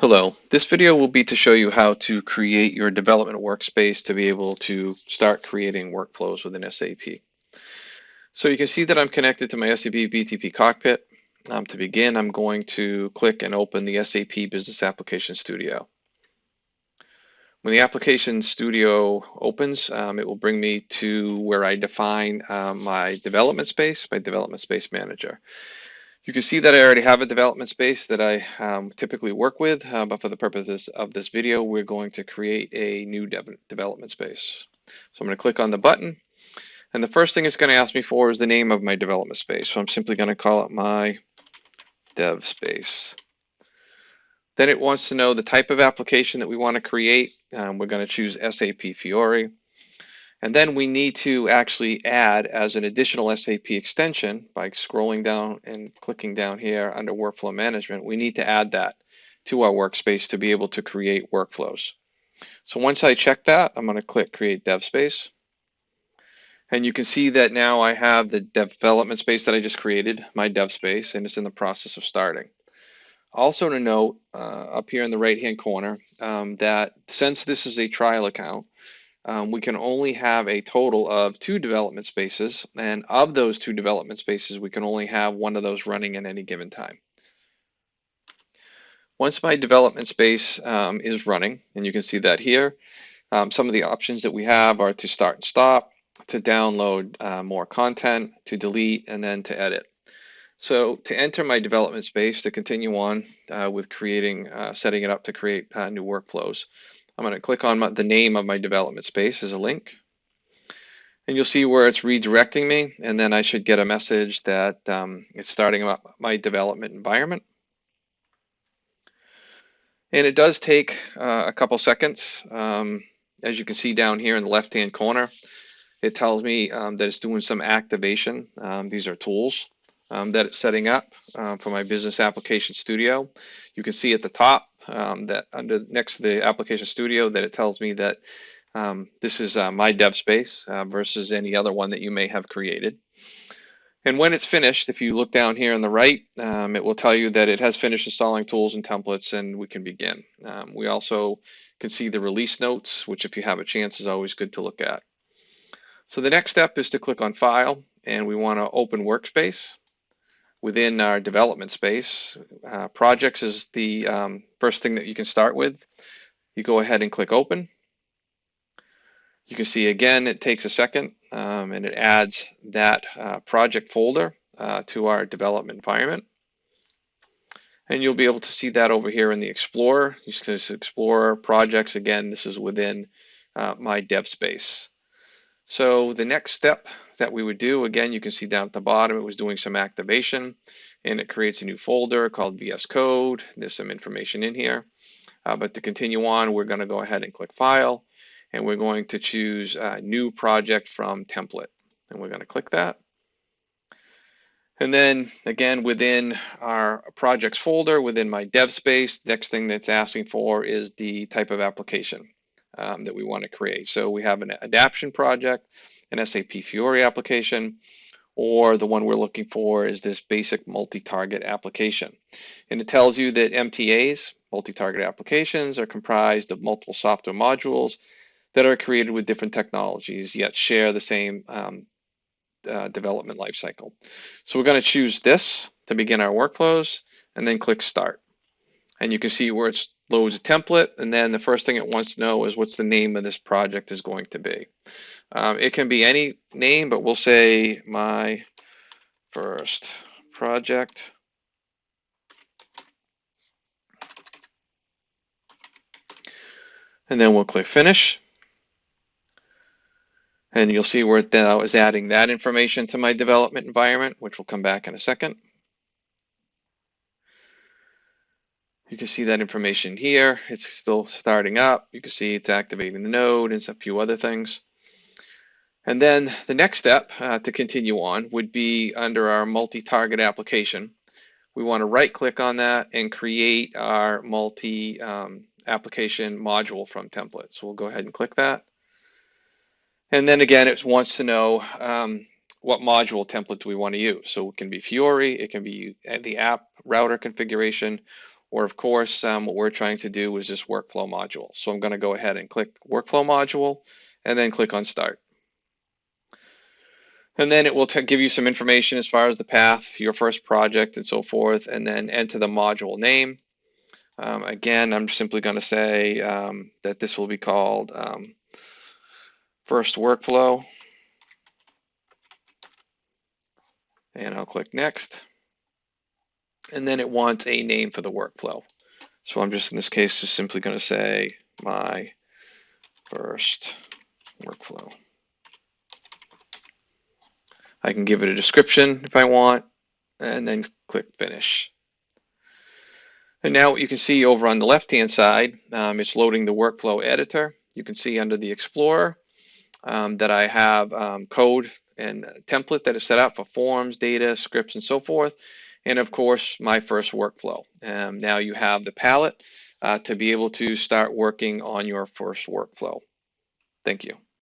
Hello, this video will be to show you how to create your development workspace to be able to start creating workflows within SAP. So you can see that I'm connected to my SAP BTP cockpit. To begin, I'm going to click and open the SAP Business Application Studio. When the Application Studio opens, it will bring me to where I define my development space manager. You can see that I already have a development space that I typically work with, but for the purposes of this video, we're going to create a new development space. So I'm going to click on the button, and the first thing it's going to ask me for is the name of my development space. So I'm simply going to call it my dev space. Then it wants to know the type of application that we want to create. We're going to choose SAP Fiori. And then we need to actually add as an additional SAP extension by scrolling down and clicking down here under Workflow Management. We need to add that to our workspace to be able to create workflows. So once I check that, I'm going to click Create Dev Space. And you can see that now I have the development space that I just created, my dev space, and it's in the process of starting. Also to note, up here in the right-hand corner, that since this is a trial account, we can only have a total of 2 development spaces, and of those 2 development spaces, we can only have one of those running at any given time. Once my development space is running, and you can see that here, some of the options that we have are to start and stop, to download more content, to delete, and then to edit. So to enter my development space, to continue on with creating, setting it up to create new workflows, I'm going to click on the name of my development space as a link. And you'll see where it's redirecting me, and then I should get a message that it's starting up my development environment. And it does take a couple seconds. As you can see down here in the left-hand corner, it tells me that it's doing some activation. These are tools that it's setting up for my Business Application Studio. You can see at the top that next to the Application Studio that it tells me that this is my dev space versus any other one that you may have created. And when it's finished, if you look down here on the right, it will tell you that it has finished installing tools and templates and we can begin. We also can see the release notes, which if you have a chance is always good to look at. So the next step is to click on File, and we want to open Workspace. Within our development space, projects is the first thing that you can start with. You go ahead and click Open. You can see again it takes a second and it adds that project folder to our development environment. And you'll be able to see that over here in the Explorer. You can explore projects. Again, this is within my dev space. So the next step that we would do, again, you can see down at the bottom, it was doing some activation, and it creates a new folder called VS Code. There's some information in here. But to continue on, we're going to go ahead and click File, and we're going to choose New Project from Template. And we're going to click that. And then, again, within our projects folder, within my dev space, the next thing that's asking for is the type of application that we want to create. So we have an adaptation project, an SAP Fiori application, or the one we're looking for is this basic multi-target application. And it tells you that MTAs, multi-target applications, are comprised of multiple software modules that are created with different technologies, yet share the same development lifecycle. So we're going to choose this to begin our workflows, and then click Start. And you can see where it loads a template, and then the first thing it wants to know is what's the name of this project is going to be. It can be any name, but we'll say my first project. And then we'll click Finish. And you'll see where it now is adding that information to my development environment, which will come back in a second. You can see that information here. It's still starting up. You can see it's activating the node and a few other things. And then the next step to continue on would be under our multi-target application. We want to right-click on that and create our multi-application module from template. So we'll go ahead and click that. And then again, it wants to know what module template do we want to use. So it can be Fiori, it can be the app router configuration, or of course, what we're trying to do is this workflow module. So I'm going to go ahead and click workflow module and then click on start. And then it will give you some information as far as the path, your first project and so forth, and then enter the module name. Again, I'm simply going to say that this will be called first workflow, and I'll click next. And then it wants a name for the workflow. So I'm just, in this case, just simply going to say my first workflow. I can give it a description if I want, and then click finish. And now what you can see over on the left-hand side, it's loading the workflow editor. You can see under the Explorer that I have code and template that is set up for forms, data, scripts, and so forth. And of course, my first workflow. Now you have the palette to be able to start working on your first workflow. Thank you.